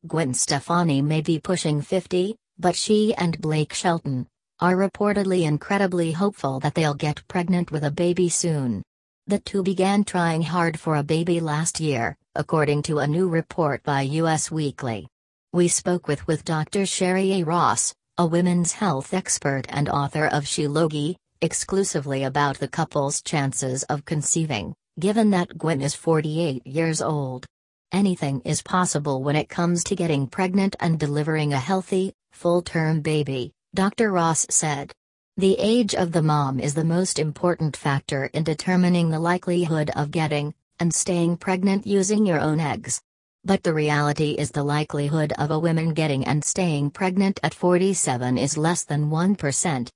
Gwen Stefani may be pushing 50, but she and Blake Shelton are reportedly incredibly hopeful that they'll get pregnant with a baby soon. The two began trying hard for a baby last year, according to a new report by US Weekly. We spoke with Dr. Sherry A. Ross, a women's health expert and author of She-logy, exclusively about the couple's chances of conceiving, given that Gwen is 48 years old. Anything is possible when it comes to getting pregnant and delivering a healthy, full-term baby, Dr. Ross said. The age of the mom is the most important factor in determining the likelihood of getting and staying pregnant using your own eggs. But the reality is the likelihood of a woman getting and staying pregnant at 47 is less than 1%.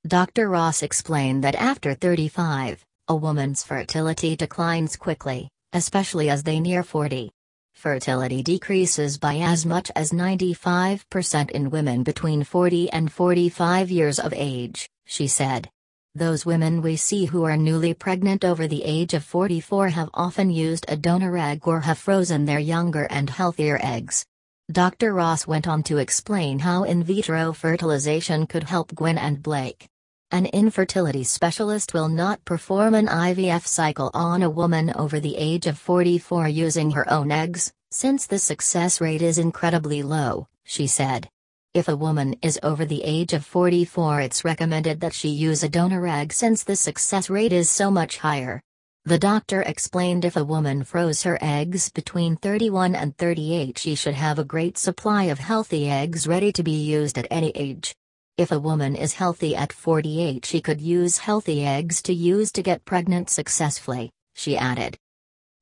Dr. Ross explained that after 35, a woman's fertility declines quickly, especially as they near 40. Fertility decreases by as much as 95% in women between 40 and 45 years of age, she said. Those women we see who are newly pregnant over the age of 44 have often used a donor egg or have frozen their younger and healthier eggs. Dr. Ross went on to explain how in vitro fertilization could help Gwen and Blake. An infertility specialist will not perform an IVF cycle on a woman over the age of 44 using her own eggs, since the success rate is incredibly low, she said. If a woman is over the age of 44, it's recommended that she use a donor egg since the success rate is so much higher. The doctor explained if a woman froze her eggs between 31 and 38, she should have a great supply of healthy eggs ready to be used at any age. If a woman is healthy at 48, she could use healthy eggs to use to get pregnant successfully, she added.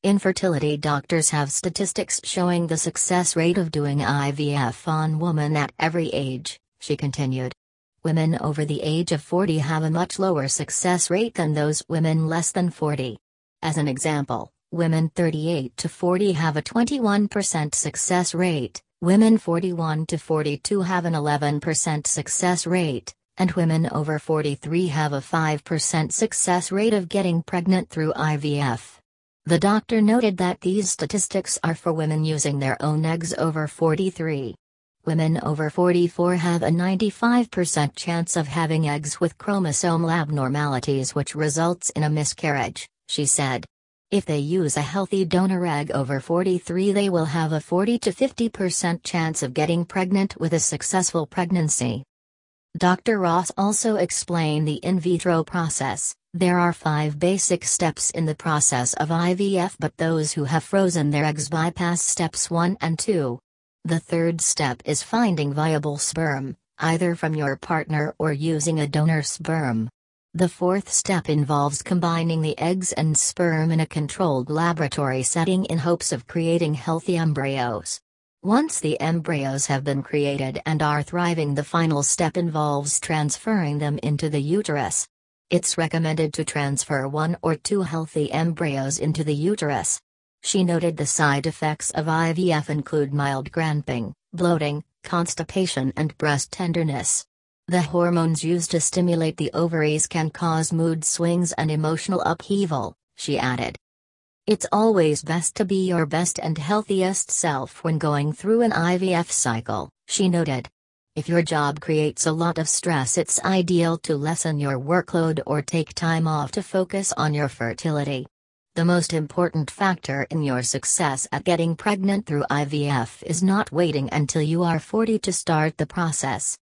Infertility doctors have statistics showing the success rate of doing IVF on women at every age, she continued. Women over the age of 40 have a much lower success rate than those women less than 40. As an example, women 38 to 40 have a 21% success rate, women 41 to 42 have an 11% success rate, and women over 43 have a 5% success rate of getting pregnant through IVF. The doctor noted that these statistics are for women using their own eggs over 43. Women over 44 have a 95% chance of having eggs with chromosomal abnormalities, which results in a miscarriage, she said. If they use a healthy donor egg over 43, they will have a 40 to 50% chance of getting pregnant with a successful pregnancy. Dr. Ross also explained the in vitro process. There are 5 basic steps in the process of IVF, but those who have frozen their eggs bypass steps 1 and 2. The third step is finding viable sperm, either from your partner or using a donor sperm. The fourth step involves combining the eggs and sperm in a controlled laboratory setting in hopes of creating healthy embryos. Once the embryos have been created and are thriving, the final step involves transferring them into the uterus. It's recommended to transfer 1 or 2 healthy embryos into the uterus. She noted the side effects of IVF include mild cramping, bloating, constipation, and breast tenderness. The hormones used to stimulate the ovaries can cause mood swings and emotional upheaval, she added. It's always best to be your best and healthiest self when going through an IVF cycle, she noted. If your job creates a lot of stress, it's ideal to lessen your workload or take time off to focus on your fertility. The most important factor in your success at getting pregnant through IVF is not waiting until you are 40 to start the process.